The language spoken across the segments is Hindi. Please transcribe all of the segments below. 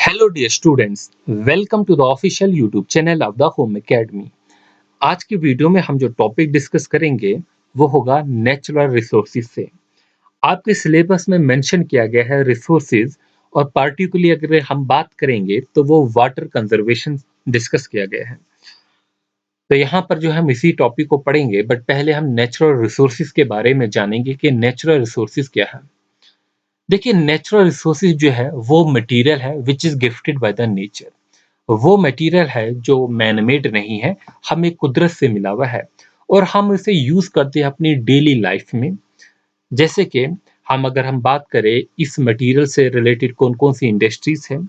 Hello dear students, welcome to the official YouTube channel of the home academy. आज की वीडियो में हम जो टॉपिक डिस्कस करेंगे वो होगा नेचुरल रिसोर्सेज से। आपके सिलेबस में मेंशन किया गया है रिसोर्सेज, और पार्टिकुलरली अगर हम बात करेंगे तो वो वाटर कंजर्वेशन डिस्कस किया गया है। तो यहाँ पर जो हम इसी टॉपिक को पढ़ेंगे, बट पहले हम नेचुरल रिसोर्सेज के बारे में जानेंगे कि नेचुरल रिसोर्सेज क्या है। देखिए, नेचुरल रिसोर्सेज जो है वो मटेरियल है which is gifted by the nature. वो मटेरियल है जो मैन मेड नहीं है, हमें कुदरत से मिला हुआ है और हम इसे यूज करते हैं अपनी डेली लाइफ में। जैसे कि हम बात करें इस मटेरियल से रिलेटेड कौन कौन सी इंडस्ट्रीज हैं,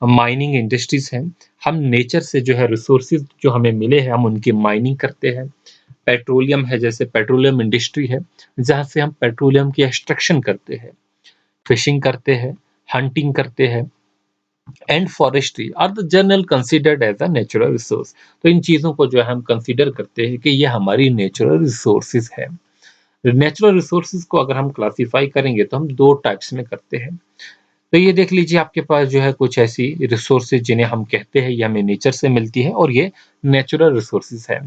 माइनिंग इंडस्ट्रीज हैं। हम नेचर से जो है रिसोर्सेज जो हमें मिले हैं हम उनकी माइनिंग करते हैं। पेट्रोलियम है, जैसे पेट्रोलियम इंडस्ट्री है जहाँ से हम पेट्रोलियम की एक्सट्रैक्शन करते हैं। फिशिंग करते हैं, हंटिंग करते हैं, and forestry are the general considered as a natural resource. तो इन चीज़ों को जो है हम कंसिडर करते हैं कि ये हमारी नेचुरल रिसोर्सेज है। नेचुरल रिसोर्सेज को अगर हम क्लासिफाई करेंगे तो हम दो टाइप्स में करते हैं। तो ये देख लीजिए, आपके पास जो है कुछ ऐसी रिसोर्सेज जिन्हें हम कहते हैं ये हमें नेचर से मिलती है और ये नेचुरल रिसोर्सेज है।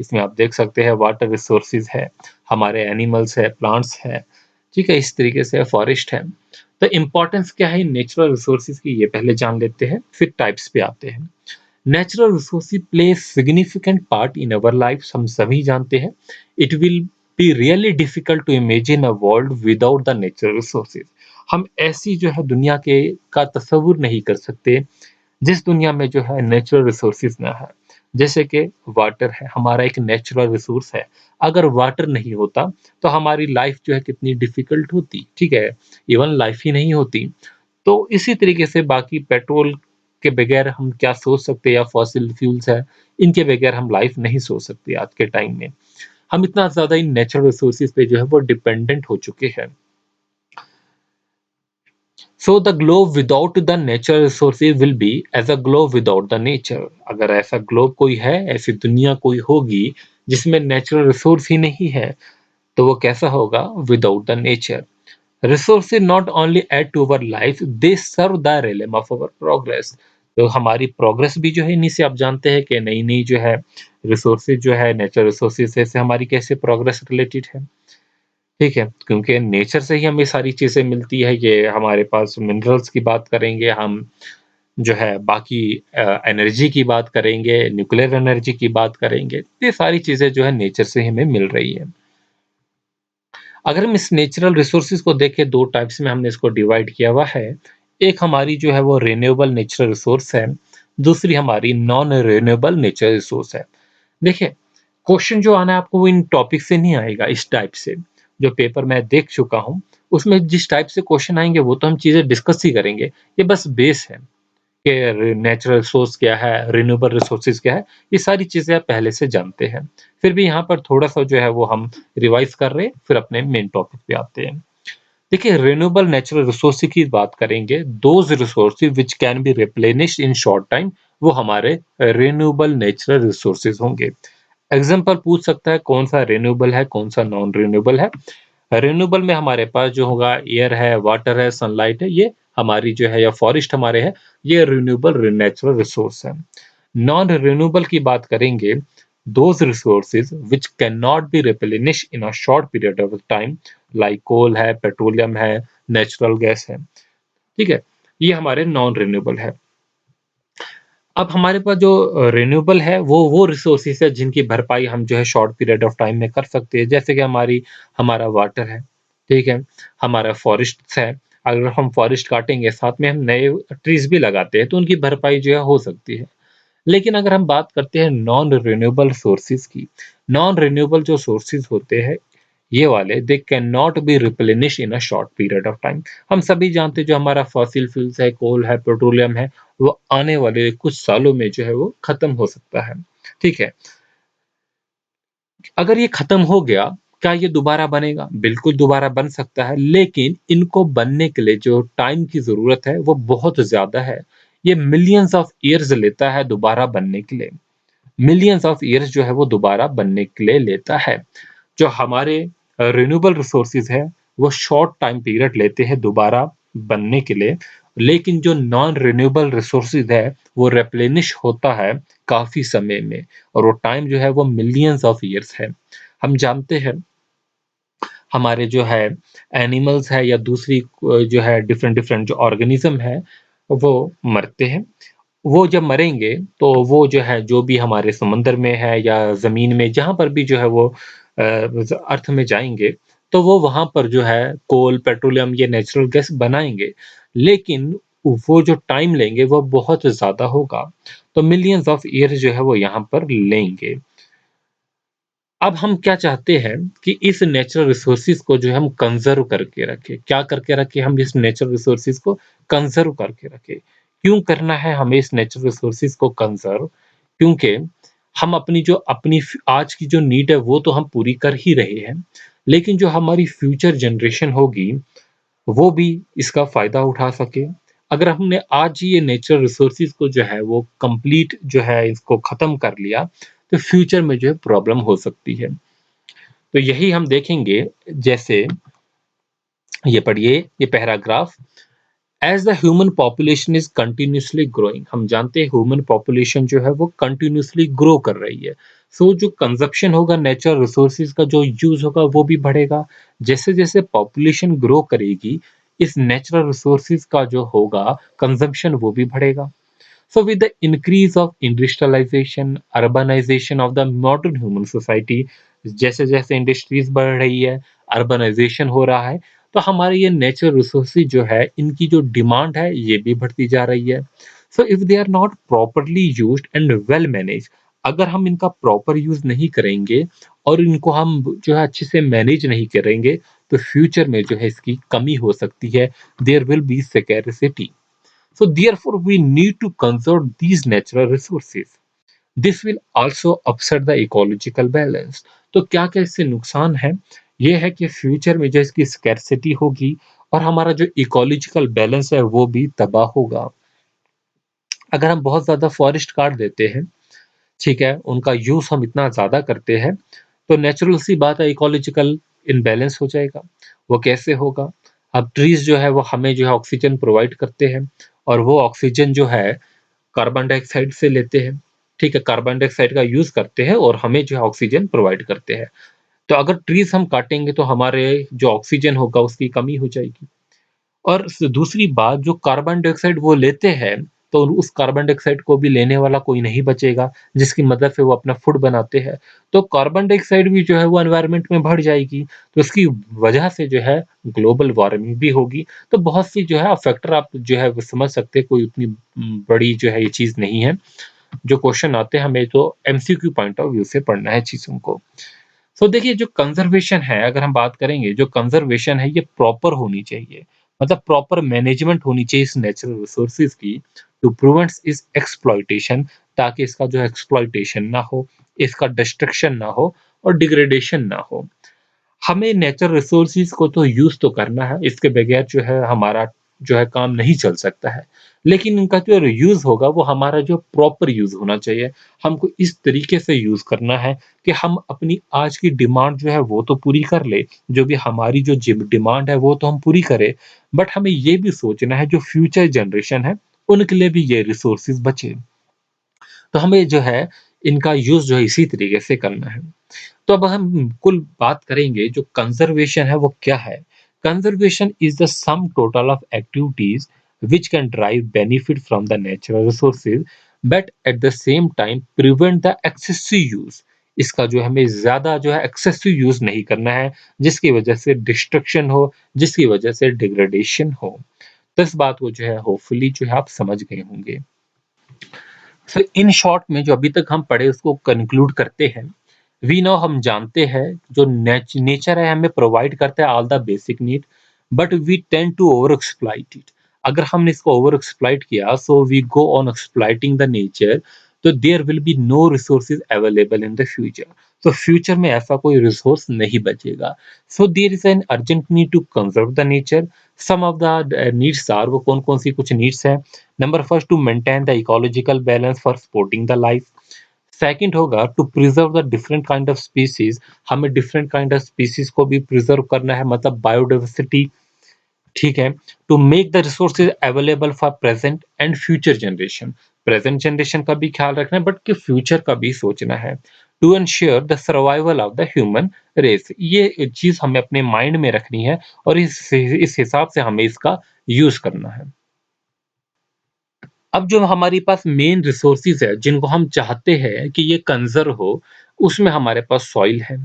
इसमें आप देख सकते हैं वाटर रिसोर्सेज है, हमारे एनिमल्स है, प्लांट्स है, ठीक है, इस तरीके से फॉरेस्ट है। तो इम्पोर्टेंस क्या है नेचुरल रिसोर्सेज की, ये पहले जान लेते हैं, फिर टाइप्स पे आते हैं। Natural resources play significant part in our life, हम सभी जानते हैं। It will be really difficult to imagine a world without the natural resources. हम ऐसी जो है दुनिया के का तस्वुर नहीं कर सकते जिस दुनिया में जो है नेचुरल रिसोर्सेज ना है। जैसे कि वाटर है, हमारा एक नेचुरल रिसोर्स है। अगर वाटर नहीं होता तो हमारी लाइफ जो है कितनी डिफिकल्ट होती, ठीक है, इवन लाइफ ही नहीं होती। तो इसी तरीके से बाकी पेट्रोल के बगैर हम क्या सोच सकते हैं, या फॉसिल फ्यूल्स है, इनके बगैर हम लाइफ नहीं सोच सकते आज के टाइम में। हम इतना ज्यादा इन नेचुरल रिसोर्सेज पे जो है वो डिपेंडेंट हो चुके हैं। So the globe without the natural resources will be as a globe without the nature. अगर ऐसा ग्लोब कोई है, ऐसी दुनिया कोई होगी जिसमें नेचुरल रिसोर्स ही नहीं है, तो वो कैसा होगा, without the nature. Resources not only add to our life, they serve the realm of our progress. तो हमारी प्रोग्रेस भी जो है इन्हीं से आप जानते हैं कि नई नई जो है रिसोर्सेज जो है नेचुरल रिसोर्सेज से हमारी कैसे प्रोग्रेस रिलेटेड है, ठीक है, क्योंकि नेचर से ही हमें सारी चीजें मिलती है। ये हमारे पास मिनरल्स की बात करेंगे हम, जो है बाकी एनर्जी की बात करेंगे, न्यूक्लियर एनर्जी की बात करेंगे, ये सारी चीजें जो है नेचर से हमें मिल रही है। अगर हम इस नेचुरल रिसोर्सेज को देखें, दो टाइप्स में हमने इसको डिवाइड किया हुआ है। एक हमारी जो है वो रिन्यूएबल नेचुरल रिसोर्स है, दूसरी हमारी नॉन रिन्यूएबल नेचुरल रिसोर्स है। देखिए, क्वेश्चन जो आना है आपको वो इन टॉपिक से नहीं आएगा, इस टाइप से। जो पेपर मैं देख चुका हूँ उसमें जिस टाइप से क्वेश्चन आएंगे वो तो हम चीजें डिस्कस ही करेंगे। ये बस बेस है कि नेचुरल रिसोर्स क्या है, रिन्यूएबल रिसोर्सेज क्या है, ये सारी चीजें आप पहले से जानते हैं। फिर भी यहाँ पर थोड़ा सा जो है वो हम रिवाइज कर रहे हैं, फिर अपने मेन टॉपिक पे आते हैं। देखिए, रिन्यूएबल नेचुरल रिसोर्स की बात करेंगे, those resources which can be replenished in short time, वो हमारे रिन्यूएबल नेचुरल रिसोर्सेज होंगे। एग्जाम्पल पूछ सकता है कौन सा रिन्यूएबल है, कौन सा नॉन रिन्यूएबल है। रिन्यूएबल में हमारे पास जो होगा एयर है, वाटर है, सनलाइट है, ये हमारी जो है, या फॉरेस्ट हमारे है, ये रिन्यूएबल नेचुरल रिसोर्स है। नॉन रिन्यूएबल की बात करेंगे, those resources which can not be replenish in a short period of time, like coal है, पेट्रोलियम है, नेचुरल गैस है, ठीक है, ये हमारे नॉन रिन्यूएबल है। अब हमारे पास जो रिन्यूएबल है वो रिसोर्सेज है जिनकी भरपाई हम जो है शॉर्ट पीरियड ऑफ टाइम में कर सकते हैं। जैसे कि हमारा वाटर है, ठीक है, हमारा फॉरेस्ट है। अगर हम फॉरेस्ट काटेंगे, साथ में हम नए ट्रीज भी लगाते हैं, तो उनकी भरपाई जो है हो सकती है। लेकिन अगर हम बात करते हैं नॉन रिन्यूएबल सोर्सेज की, नॉन रिन्यूएबल जो सोर्सेज होते हैं ये वाले, they can not be replenish in a short period of time. हम सभी जानते हैं जो हमारा फॉसिल फ्यूल्स है, कोल है, पेट्रोलियम है, वो आने वाले कुछ सालों में जो है वो खत्म हो सकता है, ठीक है। अगर ये खत्म हो गया, क्या ये दोबारा बनेगा? बिल्कुल दोबारा बन सकता है, लेकिन इनको बनने के लिए जो टाइम की ज़रूरत है वो बहुत ज़्यादा है। ये मिलियंस ऑफ ईयर्स लेता है दोबारा बनने के लिए। मिलियंस ऑफ ईयर्स जो है वो दोबारा बनने के लिए लेता है। जो हमारे रिन्यूएबल रिसोर्सेज है वो शॉर्ट टाइम पीरियड लेते हैं दोबारा बनने के लिए, लेकिन जो नॉन रिन्यूएबल रिसोर्सेज है, वो रिप्लेनिश होता है काफ़ी समय में, और वो टाइम जो है वो मिलियंस ऑफ ईयर्स है। हम जानते हैं हमारे जो है एनिमल्स है या दूसरी जो है डिफरेंट डिफरेंट जो ऑर्गेनिज्म है, वो मरते हैं। वो जब मरेंगे तो वो जो है जो भी हमारे समुद्र में है या ज़मीन में जहाँ पर भी जो है वो अर्थ में जाएँगे, तो वो वहाँ पर जो है कोल, पेट्रोलियम, ये नेचुरल गैस बनाएँगे। लेकिन वो जो टाइम लेंगे वो बहुत ज़्यादा होगा। तो मिलियंस ऑफ ईयर्स जो है वो यहाँ पर लेंगे। अब हम क्या चाहते हैं कि इस नेचुरल रिसोर्सेज को जो है हम कंज़र्व करके रखें। क्या करके रखें हम इस नेचुरल रिसोर्सेज को? कंज़र्व करके रखें। क्यों करना है हमें इस नेचुरल रिसोर्सेज को कंज़र्व? क्योंकि हम अपनी आज की जो नीड है वो तो हम पूरी कर ही रहे हैं। लेकिन जो हमारी फ्यूचर जनरेशन होगी, वो भी इसका फ़ायदा उठा सके। अगर हमने आज ही ये नेचुरल रिसोर्सेज को जो है वो कंप्लीट जो है इसको ख़त्म कर लिया, तो फ्यूचर में जो है प्रॉब्लम हो सकती है। तो यही हम देखेंगे, जैसे ये पढ़िए ये paragraph, as the human population is continuously growing. हम जानते हैं ह्यूमन पॉपुलेशन जो है वो कंटिन्यूसली ग्रो कर रही है। सो जो कंजप्शन होगा नेचुरल रिसोर्सेज का जो यूज होगा वो भी बढ़ेगा। जैसे जैसे पॉपुलेशन ग्रो करेगी, इस नेचुरल रिसोर्सेज का जो होगा कंजप्शन वो भी बढ़ेगा। So with the increase of industrialization, urbanization of the modern human society, जैसे जैसे इंडस्ट्रीज बढ़ रही है, अर्बनाइजेशन हो रहा है, तो हमारे ये नेचुरल रिसोर्सेज जो है इनकी जो डिमांड है ये भी बढ़ती जा रही है। So if they are not properly used and well manage, अगर हम इनका प्रॉपर यूज नहीं करेंगे और इनको हम जो है अच्छे से मैनेज नहीं करेंगे, तो फ्यूचर में जो है इसकी कमी हो सकती है। There will be scarcity. So therefore, we need to conserve these natural resources. This will also upset the ecological balance. तो क्या क्या इससे नुकसान है? ये है कि फ्यूचर में जो इसकी स्कैरसिटी होगी और हमारा जो इकोलॉजिकल बैलेंस है वो भी तबाह होगा। अगर हम बहुत ज़्यादा फॉरेस्ट काट देते हैं, ठीक है, उनका यूज़ हम इतना ज़्यादा करते हैं, तो नेचुरल सी बात है इकोलॉजिकल इम्बैलेंस हो जाएगा। वो कैसे होगा? अब ट्रीज़ जो है वो हमें जो है ऑक्सीजन प्रोवाइड करते हैं, और वो ऑक्सीजन जो है कार्बन डाइऑक्साइड से लेते हैं, ठीक है? कार्बन डाइऑक्साइड का यूज़ करते हैं और हमें जो है ऑक्सीजन प्रोवाइड करते हैं। तो अगर ट्रीज़ हम काटेंगे तो हमारे जो ऑक्सीजन होगा उसकी कमी हो जाएगी। और दूसरी बात, जो कार्बन डाइऑक्साइड वो लेते हैं, तो उस कार्बन डाइऑक्साइड को भी लेने वाला कोई नहीं बचेगा, जिसकी मदद से वो अपना फूड बनाते हैं। तो कार्बन डाइऑक्साइड भी जो है वो एनवायरनमेंट में बढ़ जाएगी, तो इसकी वजह से जो है ग्लोबल वार्मिंग भी होगी। तो बहुत सी जो है फैक्टर आप जो है वो समझ सकते हैं, कोई उतनी बड़ी जो है ये चीज़ नहीं है। जो क्वेश्चन आते हैं हमें तो एमसीक्यू पॉइंट ऑफ व्यू से पढ़ना है चीज़ों को। सो देखिए जो कंजर्वेशन है, अगर हम बात करेंगे, जो कंजर्वेशन है ये प्रॉपर होनी चाहिए, मतलब प्रॉपर मैनेजमेंट होनी चाहिए इस नेचुरल रिसोर्सेज की, टू प्रिवेंट इस एक्सप्लॉइटेशन, ताकि इसका जो एक्सप्लॉइटेशन ना हो, इसका डिस्ट्रक्शन ना हो और डिग्रेडेशन ना हो। हमें नेचुरल रिसोर्सेज को तो यूज़ तो करना है, इसके बगैर जो है हमारा जो है काम नहीं चल सकता है। लेकिन इनका जो यूज़ होगा वो हमारा जो प्रॉपर यूज़ होना चाहिए। हमको इस तरीके से यूज़ करना है कि हम अपनी आज की डिमांड जो है वो तो पूरी कर लें, जो भी हमारी जो डिमांड है वो तो हम पूरी करें, बट हमें ये भी सोचना है जो फ्यूचर जनरेशन है, उनके लिए भी ये रिसोर्सेज बचे। तो हमें जो है इनका यूज़ जो है इसी तरीके से करना है। तो अब हम कुल बात करेंगे, जो कंजर्वेशन है वो क्या है? Conservation is the sum total of activities which can derive benefit from the natural resources but at the same time prevent the excessive use। इसका जो हमें ज्यादा जो है एक्सेसिव यूज नहीं करना है, जिसकी वजह से डिस्ट्रक्शन हो, जिसकी वजह से डिग्रेडेशन हो। तो इस बात को जो है होपफुली जो है आप समझ गए होंगे। सो इन शॉर्ट में जो अभी तक हम पढ़े उसको कंक्लूड करते हैं। वी नो, हम जानते हैं जो नेचर है हमें प्रोवाइड करता है all the basic need, but we tend to over exploit it. अगर हमने इसको ओवर एक्सप्लॉइट किया, so we go on exploiting the nature, तो there will be no resources available in the future. तो फ्यूचर में ऐसा कोई रिसोर्स नहीं बचेगा। So there is an urgent need to conserve the nature. Some of the needs are, वो कौन कौन सी कुछ नीड्स हैं? Number first, to maintain the ecological balance for supporting the life. Second होगा to preserve the different kind of species. हमें डिफरेंट काइंड ऑफ स्पीसीज को भी प्रिजर्व करना है, मतलब बायोडाइवर्सिटी ठीक है? To make the resources available for present and future generation. Present generation का भी ख्याल रखना है, बट कि फ्यूचर का भी सोचना है। To ensure the survival of the human race, ये चीज़ हमें अपने माइंड में रखनी है और इस हिसाब से हमें इसका यूज़ करना है। अब जो हमारे पास मेन रिसोर्सेज है, जिनको हम चाहते हैं कि ये कंज़र्व हो, उसमें हमारे पास सॉइल है,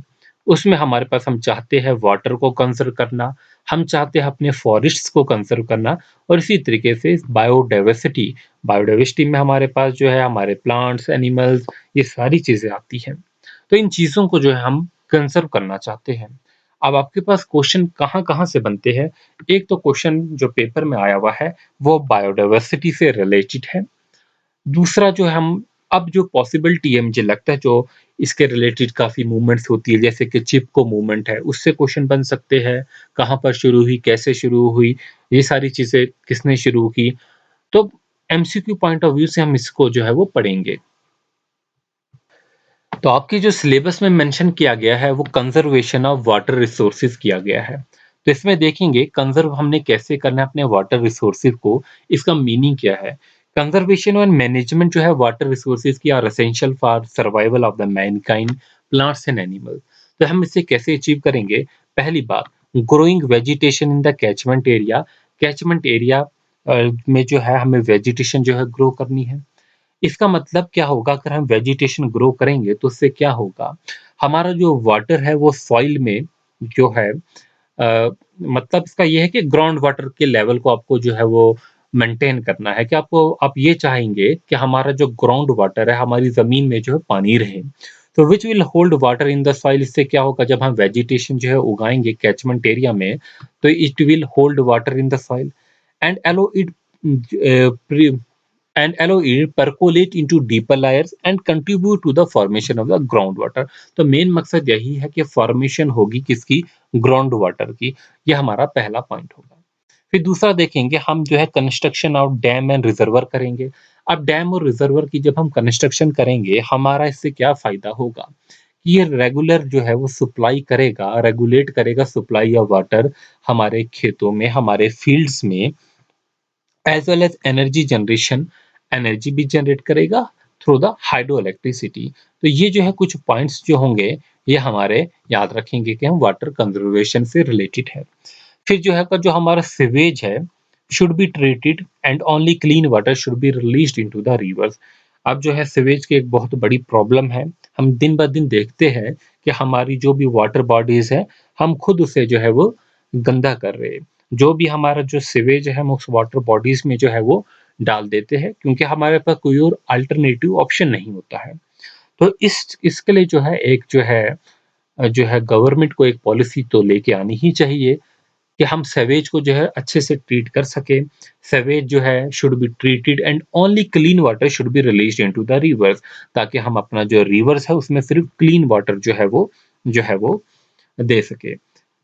उसमें हमारे पास हम चाहते हैं वाटर को कंज़र्व करना, हम चाहते हैं अपने फॉरेस्ट्स को कंज़र्व करना और इसी तरीके से बायोडायवर्सिटी, बायोडायवर्सिटी में हमारे पास जो है हमारे प्लांट्स, एनिमल्स, ये सारी चीज़ें आती हैं। तो इन चीज़ों को जो है हम कंज़र्व करना चाहते हैं। अब आपके पास क्वेश्चन कहाँ-कहाँ से बनते हैं? एक तो क्वेश्चन जो पेपर में आया हुआ है, वो बायोडायवर्सिटी से रिलेटेड है। दूसरा जो हम अब जो पॉसिबिलिटी है मुझे लगता है जो इसके रिलेटेड काफ़ी मूवमेंट्स होती है, जैसे कि चिपको मूवमेंट है, उससे क्वेश्चन बन सकते हैं, कहाँ पर शुरू हुई, कैसे शुरू हुई, ये सारी चीज़ें किसने शुरू की? तो एमसीक्यू पॉइंट ऑफ व्यू से हम इसको जो है वो पढ़ेंगे। तो आपके जो सिलेबस में मेंशन किया गया है वो कंजर्वेशन ऑफ वाटर रिसोर्सेज किया गया है। तो इसमें देखेंगे कंजर्व हमने कैसे करना है अपने वाटर रिसोर्सेज को, इसका मीनिंग क्या है। कंजर्वेशन एंड मैनेजमेंट जो है वाटर रिसोर्सेज की are essential for survival of the mankind, plants and animal. तो हम इसे कैसे अचीव करेंगे? पहली बात, growing vegetation in the catchment area. Catchment area में जो है हमें वेजिटेशन जो है ग्रो करनी है। इसका मतलब क्या होगा, अगर हम वेजिटेशन ग्रो करेंगे तो उससे क्या होगा, हमारा जो वाटर है वो सॉइल में जो है मतलब इसका ये है कि ग्राउंड वाटर के लेवल को आपको जो है वो मेंटेन करना है, कि आपको आप ये चाहेंगे कि हमारा जो ग्राउंड वाटर है हमारी ज़मीन में जो है पानी रहे। तो which will hold water in the soil, इससे क्या होगा जब हम वेजिटेशन जो है उगाएँगे कैचमेंट एरिया में, तो it will hold water in the soil and allow it pre and allow it percolate into deeper layers and contribute to the formation of the ground water। तो मेन मकसद यही है कि फॉर्मेशन होगी किसकी, ग्राउंड वाटर की। ये हमारा पहला पॉइंट होगा। फिर दूसरा देखेंगे हम जो है construction of dam and reservoir करेंगे। अब डैम और रिजर्वर की जब हम कंस्ट्रक्शन करेंगे हमारा इससे क्या फायदा होगा, कि ये रेगुलर जो है वो सप्लाई करेगा, रेगुलेट करेगा सप्लाई ऑफ वाटर हमारे खेतों में, हमारे फील्ड्स में, as well as energy generation, energy भी जनरेट करेगा थ्रू द हाइड्रो इलेक्ट्रिसिटी। तो ये जो है कुछ पॉइंट्स जो होंगे ये हमारे याद रखेंगे कि हम वाटर कंजर्वेशन से रिलेटेड है। फिर जो है जो हमारा सिवेज है should be treated and only clean water should be released into the reverse. अब जो है सिवेज की एक बहुत बड़ी प्रॉब्लम है, हम दिन ब दिन देखते हैं कि हमारी जो भी वाटर बॉडीज है हम खुद उसे जो है वो गंदा कर रहे हैं। जो भी हमारा जो सिवेज है हम उस वाटर बॉडीज में जो है वो डाल देते हैं, क्योंकि हमारे पास कोई और अल्टरनेटिव ऑप्शन नहीं होता है। तो इसके लिए जो है गवर्नमेंट को एक पॉलिसी तो लेके आनी ही चाहिए कि हम सीवेज को जो है अच्छे से ट्रीट कर सकें। सीवेज जो है should be treated and only clean water should be released into the reverse, ताकि हम अपना जो रिवर्स है उसमें सिर्फ क्लीन वाटर जो है वो दे सके।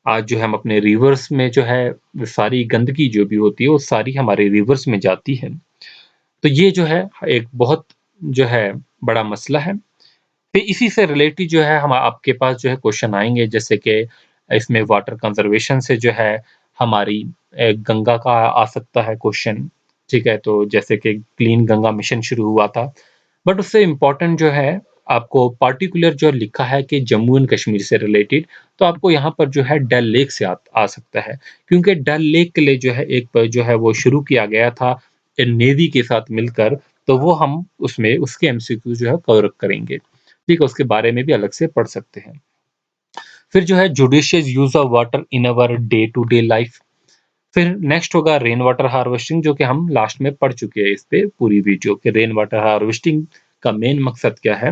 आज जो है हम अपने रिवर्स में जो है सारी गंदगी जो भी होती है वो सारी हमारे रिवर्स में जाती है। तो ये जो है एक बहुत जो है बड़ा मसला है। फिर इसी से रिलेटेड जो है हम आपके पास जो है क्वेश्चन आएँगे, जैसे कि इसमें वाटर कंज़र्वेशन से जो है हमारी गंगा का आ सकता है क्वेश्चन, ठीक है? तो जैसे कि क्लीन गंगा मिशन शुरू हुआ था, बट उससे इम्पोर्टेंट जो है आपको पार्टिकुलर जो लिखा है कि जम्मू एंड कश्मीर से रिलेटेड, तो आपको यहाँ पर जो है डल लेक से आ सकता है। क्योंकि डल लेक के लिए जो है जो है वो शुरू किया गया था नेवी के साथ मिलकर, तो वो हम उसमें उसके एमसीक्यू जो है कवर करेंगे। ठीक है, उसके बारे में भी अलग से पढ़ सकते हैं। फिर जो है judicious use of water in our day to day life. फिर नेक्स्ट होगा रेन वाटर हार्वेस्टिंग, जो कि हम लास्ट में पढ़ चुके हैं इस पे पूरी वीडियो कि रेन वाटर हार्वेस्टिंग का मेन मकसद क्या है,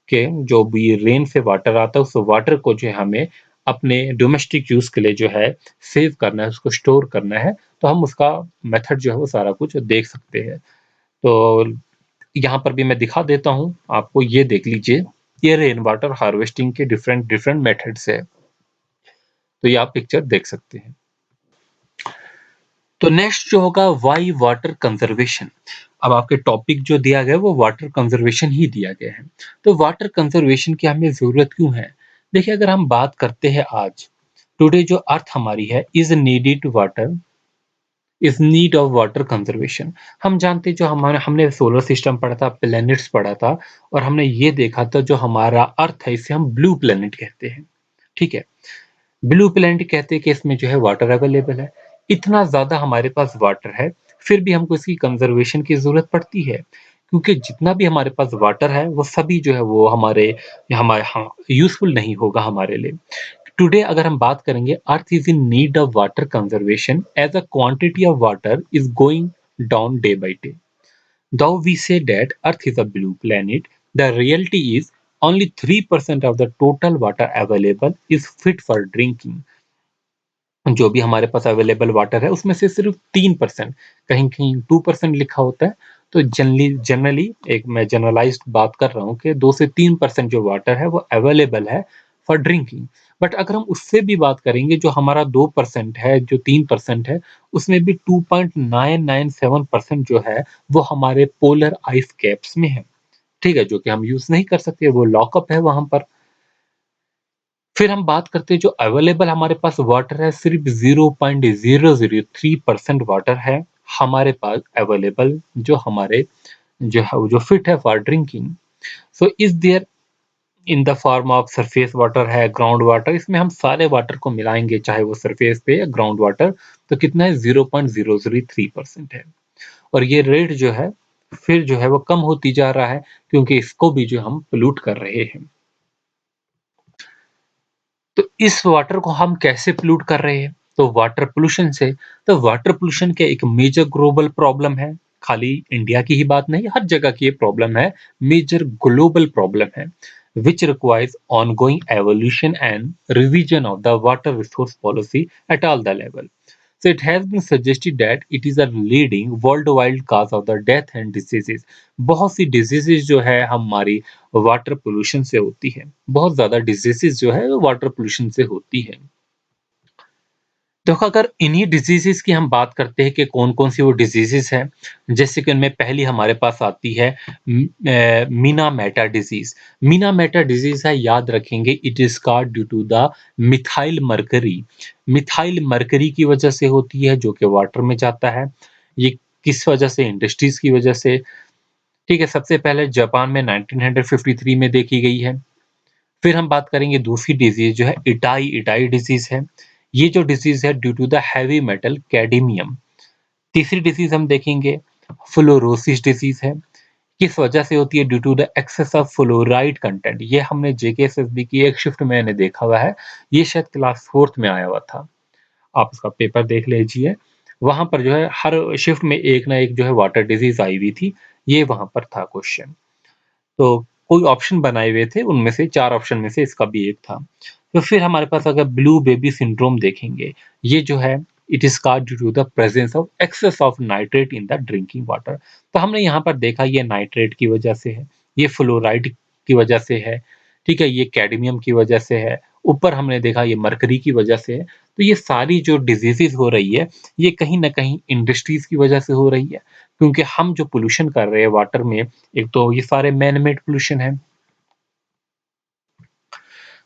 कि जो भी रेन से वाटर आता है उस वाटर को जो है हमें अपने डोमेस्टिक यूज़ के लिए जो है सेव करना है, उसको स्टोर करना है, तो हम उसका मेथड जो है वो सारा कुछ देख सकते हैं। तो यहाँ पर भी मैं दिखा देता हूँ, आपको ये देख लीजिए, ये रेन वाटर हार्वेस्टिंग के डिफरेंट डिफरेंट मेथड्स है, तो ये आप पिक्चर देख सकते हैं। तो नेक्स्ट जो होगा व्हाई वाटर कंजर्वेशन। अब आपके टॉपिक जो दिया गया है वो वाटर कंजर्वेशन ही दिया गया है। तो वाटर कंजर्वेशन की हमें ज़रूरत क्यों है? देखिए, अगर हम बात करते हैं आज, टुडे जो अर्थ हमारी है is needed water, is need of water conservation. हम जानते हैं, जो हमारे हमने सोलर सिस्टम पढ़ा था, प्लैनेट्स पढ़ा था, और हमने ये देखा था जो हमारा अर्थ है इसे हम ब्लू प्लैनेट कहते हैं। ठीक है, ब्लू प्लैनेट कहते हैं कि इसमें जो है वाटर अवेलेबल है। इतना ज़्यादा हमारे पास वाटर है, फिर भी हमको इसकी कंजर्वेशन की ज़रूरत पड़ती है, क्योंकि जितना भी हमारे पास वाटर है वो सभी जो है वो हमारे हाँ, यूज़फुल नहीं होगा हमारे लिए। टुडे अगर हम बात करेंगे, earth is in need of water conservation as a quantity of water is going down day by day. Though we say that Earth is a blue planet, the reality is only 3% of the total water available is fit for drinking. जो भी हमारे पास अवेलेबल वाटर है उसमें से सिर्फ 3%, कहीं कहीं 2% लिखा होता है। तो जनरली एक मैं जनरलाइज्ड बात कर रहा हूँ कि 2 से 3% जो वाटर है वो अवेलेबल है फॉर ड्रिंकिंग। बट अगर हम उससे भी बात करेंगे, जो हमारा 2% है, जो 3% है, उसमें भी 2.997% जो है वो हमारे पोलर आइस कैप्स में है। ठीक है, जो कि हम यूज नहीं कर सकते, वो लॉकअप है वहां पर। फिर हम बात करते हैं, जो अवेलेबल हमारे पास वाटर है सिर्फ 0.003% वाटर है हमारे पास अवेलेबल, जो हमारे जो है जो फिट है for drinking. So is there in the form of surface water है, ग्राउंड वाटर, इसमें हम सारे वाटर को मिलाएंगे चाहे वो सरफेस पे या ग्राउंड वाटर, तो कितना है 0.003% है। और ये रेट जो है फिर जो है वो कम होती जा रहा है, क्योंकि इसको भी जो हम पोल्यूट कर रहे हैं। तो इस वाटर को हम कैसे पोल्यूट कर रहे हैं? तो वाटर पोल्यूशन से। तो वाटर पोल्यूशन के एक मेजर ग्लोबल प्रॉब्लम है, खाली इंडिया की ही बात नहीं, हर जगह की ये प्रॉब्लम है, मेजर ग्लोबल प्रॉब्लम है, which requires ongoing evolution and revision of the water resource policy at all the level. So it has been suggested that it is a leading worldwide cause of the death and diseases. बहुत सी डिजीजेज जो है हमारी वाटर पोल्यूशन से होती है, बहुत ज़्यादा डिजीजेज जो है वो वाटर पोल्यूशन से होती है। देखो, अगर इन्हीं डिजीजेस की हम बात करते हैं कि कौन-कौन सी वो डिजीजेस हैं, जैसे कि उनमें पहली हमारे पास आती है Minamata disease. Minamata disease है, याद रखेंगे, it is called due to the methyl mercury. Methyl mercury की वजह से होती है, जो कि वाटर में जाता है। ये किस वजह से? इंडस्ट्रीज़ की वजह से। ठीक है, सबसे पहले जापान में 1953 में देखी गई है। फिर हम बात करेंगे दूसरी डिजीज़ जो है इटाई इटाई डिजीज़ है। ये जो डिजीज़ है due to the heavy metal cadmium. तीसरी डिजीज़ हम देखेंगे फ्लोरोसिस डिजीज़ है। किस वजह से होती है? Due to the excess of fluoride content. ये हमने जेकेएसएसबी की एक शिफ्ट में मैंने देखा हुआ है। ये शायद क्लास 4th में आया हुआ था। आप उसका पेपर देख लीजिए। वहाँ पर जो है हर शिफ्ट में एक ना एक जो है वाटर डिजीज़ आई हुई थी। ये वहाँ पर था क्वेश्चन। तो कोई ऑप्शन बनाए हुए थे, उनमें से 4 ऑप्शन में से इसका भी एक था। तो फिर हमारे पास अगर ब्लू बेबी सिंड्रोम देखेंगे, ये जो है it is called due to the presence of excess of nitrate in the drinking water. तो हमने यहाँ पर देखा ये नाइट्रेट की वजह से है, ये फ्लोराइड की वजह से है, ठीक है, ये कैडमियम की वजह से है, ऊपर हमने देखा ये मरकरी की वजह से है। तो ये सारी जो डिजीज़ेज़ हो रही है, ये कहीं न कहीं इंडस्ट्रीज़ की वजह से हो रही है, क्योंकि हम जो पॉल्यूशन कर रहे हैं वाटर में, एक तो ये सारे मैन मेड पॉल्यूशन है।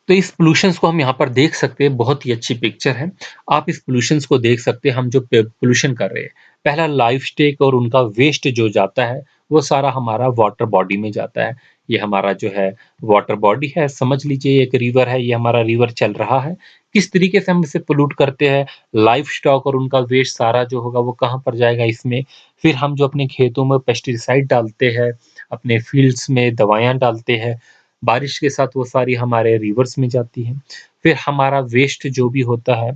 तो इस पॉल्यूशंस को हम यहाँ पर देख सकते हैं, बहुत ही अच्छी पिक्चर है। आप इस पॉल्यूशंस को देख सकते हैं, हम जो पॉल्यूशन कर रहे हैं। पहला लाइफ स्टेक और उनका वेस्ट जो जाता है, वो सारा हमारा वाटर बॉडी में जाता है। ये हमारा जो है वाटर बॉडी है, समझ लीजिए एक रिवर है, ये हमारा रिवर चल रहा है। किस तरीके से हम इसे पोल्यूट करते हैं, लाइफ स्टॉक और उनका वेस्ट सारा जो होगा वो कहाँ पर जाएगा इसमें। फिर हम जो अपने खेतों में पेस्टिसाइड डालते हैं, अपने फील्ड्स में दवाइयाँ डालते हैं, बारिश के साथ वो सारी हमारे रिवर्स में जाती है। फिर हमारा वेस्ट जो भी होता है,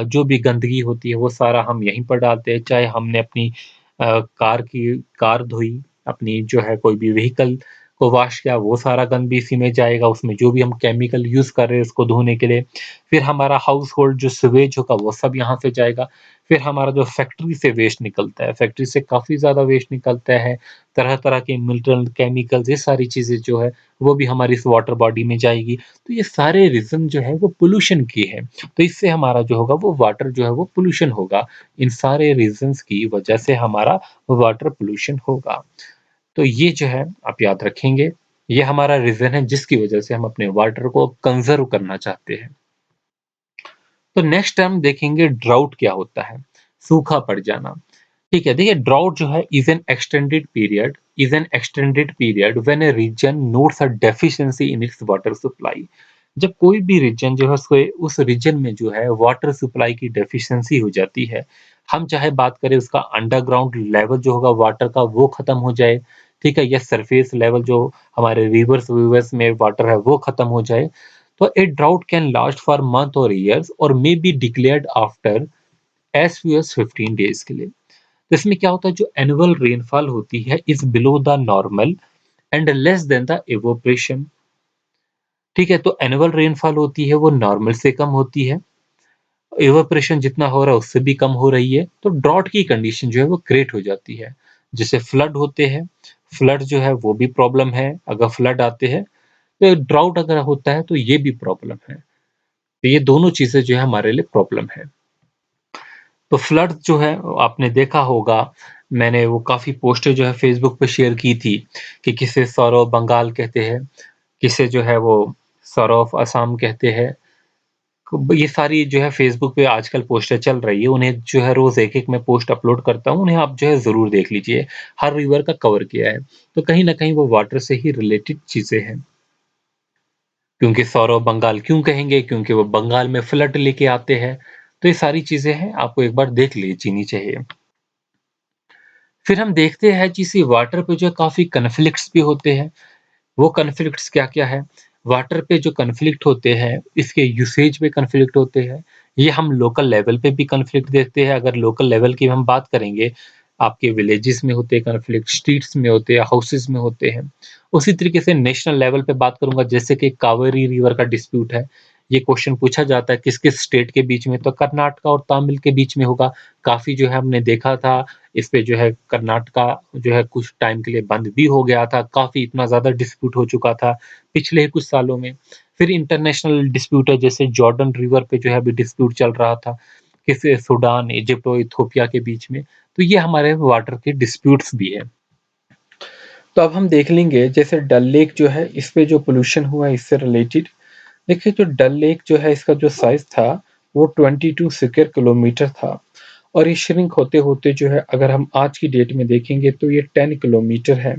जो भी गंदगी होती है वो सारा हम यहीं पर डालते हैं। चाहे हमने अपनी कार धोई, अपनी जो है कोई भी व्हीकल को वॉश किया, वो सारा गंद भी इसी में जाएगा। उसमें जो भी हम केमिकल यूज़ कर रहे हैं उसको धोने के लिए। फिर हमारा हाउस होल्ड जो सीवेज होगा वो सब यहाँ से जाएगा। फिर हमारा जो फैक्ट्री से वेस्ट निकलता है, फैक्ट्री से काफ़ी ज़्यादा वेस्ट निकलता है। तरह-तरह के मिनरल, केमिकल्स, ये सारी चीज़ें जो है वो भी हमारी इस वाटर बॉडी में जाएगी। तो ये सारे रीज़न जो है वो पॉल्यूशन की है। तो इससे हमारा जो होगा वो वाटर जो है वो पॉल्यूशन होगा। इन सारे रीज़न्स की वजह से हमारा वाटर पॉल्यूशन होगा। तो ये जो है आप याद रखेंगे, ये हमारा रीज़न है जिसकी वजह से हम अपने वाटर को कंज़र्व करना चाहते हैं। तो नेक्स्ट हम देखेंगे ड्राउट क्या होता है। सूखा पड़ जाना। ठीक है, देखिए ड्राउट जो है is an extended period when a region notes a deficiency in its water supply. जब कोई भी रीजन जो है उसको उस रीजन में जो है वाटर सप्लाई की डेफिशिएंसी हो जाती है। हम चाहे बात करें उसका अंडरग्राउंड लेवल जो होगा वाटर का वो खत्म हो जाए, ठीक है? या सरफेस लेवल जो हमारे रिवर्स-विवर्स में वाटर है वो खत्म हो जाए। तो a drought can last for month और ईयर्स और may be declared after as few as 15 days के लिए। तो इसमें क्या होता है जो एनुअल रेनफॉल होती है is below the normal and less than the evaporation. ठीक है? तो एनुअल रेनफॉल होती है वो नॉर्मल से कम होती है। इवेपोरेशन जितना हो रहा है उससे भी कम हो रही है, तो ड्रॉट की कंडीशन जो है वो क्रिएट हो जाती है। जैसे फ्लड होते हैं, फ्लड जो है वो भी प्रॉब्लम है, अगर फ्लड आते हैं, तो ड्राउट अगर होता है तो ये भी प्रॉब्लम है। तो ये दोनों चीज़ें जो है हमारे लिए प्रॉब्लम है। तो फ्लड जो है आपने देखा होगा, मैंने वो काफ़ी पोस्टें जो है फ़ेसबुक पे शेयर की थी कि किसे सौरव बंगाल कहते हैं, किसे जो है वो सौरव असम कहते हैं। ये सारी जो है फ़ेसबुक पे आजकल पोस्टें चल रही है, उन्हें जो है रोज़ एक-एक मैं पोस्ट अपलोड करता हूँ, उन्हें आप जो है ज़रूर देख लीजिए। हर रिवर का कवर किया है, तो कहीं न कहीं वो वाटर से ही रिलेटेड चीज़ें हैं। क्योंकि सौरव बंगाल क्यों कहेंगे? क्योंकि वो बंगाल में फ्लड लेके आते हैं। तो ये सारी चीज़ें हैं, आपको एक बार देख लीजिनी चाहिए। फिर हम देखते हैं जी इसी वाटर पे जो है काफ़ी कॉन्फ्लिक्ट्स भी होते हैं। वो कॉन्फ्लिक्ट्स क्या-क्या है? वाटर पे जो कॉन्फ्लिक्ट होते हैं, इसके यूसेज पे कॉन्फ्लिक्ट होते हैं। ये हम लोकल लेवल पे भी कॉन्फ्लिक्ट देखते हैं। अगर लोकल लेवल की हम बात करेंगे, आपके विलेजेस में होते हैं कॉन्फ्लिक्ट, स्ट्रीट्स में होते हैं, हाउसेस में होते हैं। उसी तरीके से नेशनल लेवल पे बात करूँगा, जैसे कि कावेरी रिवर का डिस्प्यूट है। ये क्वेश्चन पूछा जाता है किस-किस स्टेट के बीच में, तो कर्नाटका और तमिल के बीच में होगा। काफ़ी जो है हमने देखा था, इस पे जो है कर्नाटका जो है कुछ टाइम के लिए बंद भी हो गया था, काफ़ी इतना ज़्यादा डिस्प्यूट हो चुका था पिछले ही कुछ सालों में। फिर इंटरनेशनल डिस्प्यूट है, जैसे जॉर्डन रिवर पे जो है अभी डिस्प्यूट चल रहा था, किसी सूडान, इजिप्ट और इथियोपिया के बीच में। तो ये हमारे वाटर के डिस्प्यूट्स भी हैं। तो अब हम देख लेंगे जैसे डल लेक जो है इस पे जो पॉल्यूशन हुआ है इससे रिलेटेड। देखिए जो डल लेक जो है इसका जो साइज़ था वो 22 स्क्वायर किलोमीटर था और ये श्रिंक होते-होते जो है अगर हम आज की डेट में देखेंगे तो ये 10 किलोमीटर है।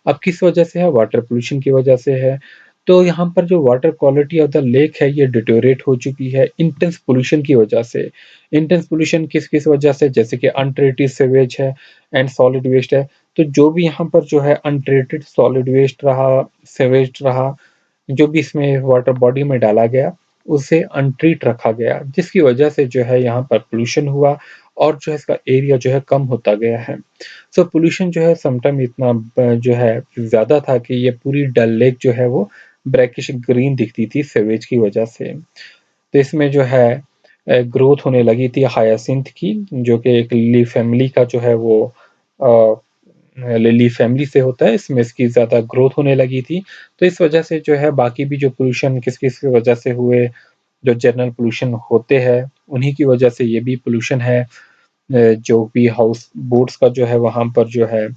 अब किस वजह से है? वाटर पॉल्यूशन की वजह से है। तो यहाँ पर जो water quality of the lake है ये डिटेरियोरेट हो चुकी है इंटेंस पॉल्यूशन की वजह से। इंटेंस पॉल्यूशन किस-किस वजह से? जैसे कि अनट्रीटेड सीवेज है एंड सॉलिड वेस्ट है। तो जो भी यहाँ पर जो है अनट्रीटेड सॉलिड वेस्ट रहा, सीवेज रहा, जो भी इसमें वाटर बॉडी में डाला गया, उसे अनट्रीट रखा गया, जिसकी वजह से जो है यहाँ पर पॉल्यूशन हुआ और जो है इसका एरिया जो है कम होता गया है। सो पॉल्यूशन जो है समटाइम इतना जो है ज़्यादा था कि ये पूरी डल लेक जो है वो ब्रैकिश ग्रीन दिखती थी सीवेज की वजह से। तो इसमें जो है ग्रोथ होने लगी थी हायासिंथ की, जो कि एक लिली फैमिली का जो है वो अ, लिली फैमिली से होता है, इसमें इसकी ज़्यादा ग्रोथ होने लगी थी। तो इस वजह से जो है बाकी भी जो पॉल्यूशन किस-किस की वजह से हुए, जो जनरल पॉल्यूशन होते हैं, उन्हीं की वजह से ये भी पॉल्यूशन है। जो भी हाउस बोट्स का जो है वहाँ पर जो है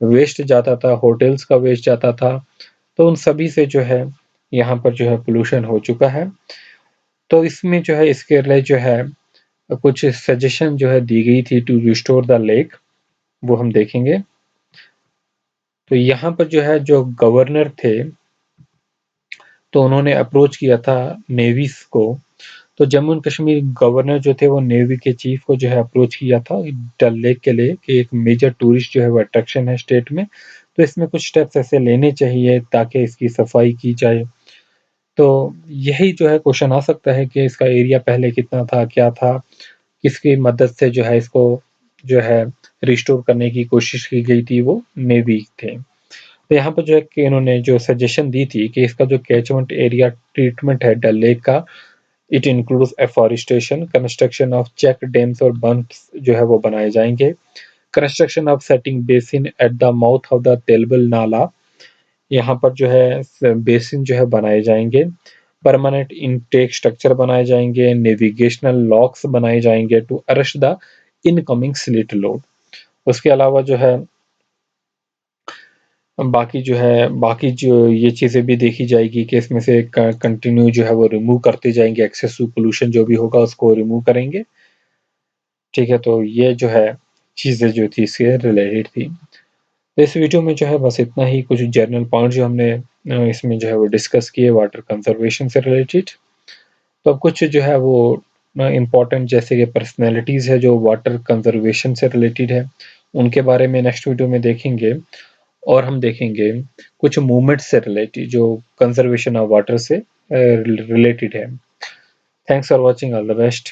वेस्ट जाता था, होटल्स का वेस्ट जाता था, तो उन सभी से जो है यहाँ पर जो है पॉल्यूशन हो चुका है। तो इसमें जो है इसके लिए जो है कुछ सजेशन जो है दी गई थी टू रिस्टोर द लेक, वो हम देखेंगे। तो यहाँ पर जो है जो गवर्नर थे, तो उन्होंने अप्रोच किया था नेवीज़ को। तो जम्मू एंड कश्मीर गवर्नर जो थे वो नेवी के चीफ को जो है अप्रोच किया था डल लेक के लिए कि एक मेजर टूरिस्ट जो है वो अट्रैक्शन है स्टेट में, तो इसमें कुछ स्टेप्स ऐसे लेने चाहिए ताकि इसकी सफाई की जाए। तो यही जो है क्वेश्चन आ सकता है कि इसका एरिया पहले कितना था, क्या था? किसकी मदद से जो है इसको जो है रिस्टोर करने की कोशिश की गई थी, वो नेवी थे। तो यहाँ पर जो है कि इन्होंने जो सजेशन दी थी कि इसका जो कैचमेंट एरिया ट्रीटमेंट है डल लेक का, it includes afforestation, construction of check dams और बंध्स जो है वो बनाए जाएँगे। Construction of setting basin at the mouth of the Telbal nala, यहाँ पर जो है बेसिन जो है बनाए जाएँगे। परमानेंट इनटेक स्ट्रक्चर बनाए जाएँगे, नेविगेशनल लॉक्स बनाए जाएँगे to arrest the incoming slit load. उसके अलावा जो है बाकी जो ये चीज़ें भी देखी जाएगी कि इसमें से कंटिन्यू जो है वो रिमूव करते जाएँगे, एक्सेसिव पॉल्यूशन जो भी होगा उसको रिमूव करेंगे। ठीक है, तो ये जो है चीज़ें जो थी इससे रिलेटेड थी। तो इस वीडियो में जो है बस इतना ही, कुछ जनरल पॉइंट जो हमने इसमें जो है वो डिस्कस किए वाटर कंज़र्वेशन से रिलेटेड। तो अब कुछ जो है वो इम्पोर्टेंट जैसे कि पर्सनैलिटीज़ है जो वाटर कंज़र्वेशन से रिलेटेड है, उनके बारे में नेक्स्ट वीडियो में देखेंगे। और हम देखेंगे कुछ मूवमेंट्स से रिलेटेड जो कंज़र्वेशन ऑफ वाटर से रिलेटेड है। Thanks for watching, all the best.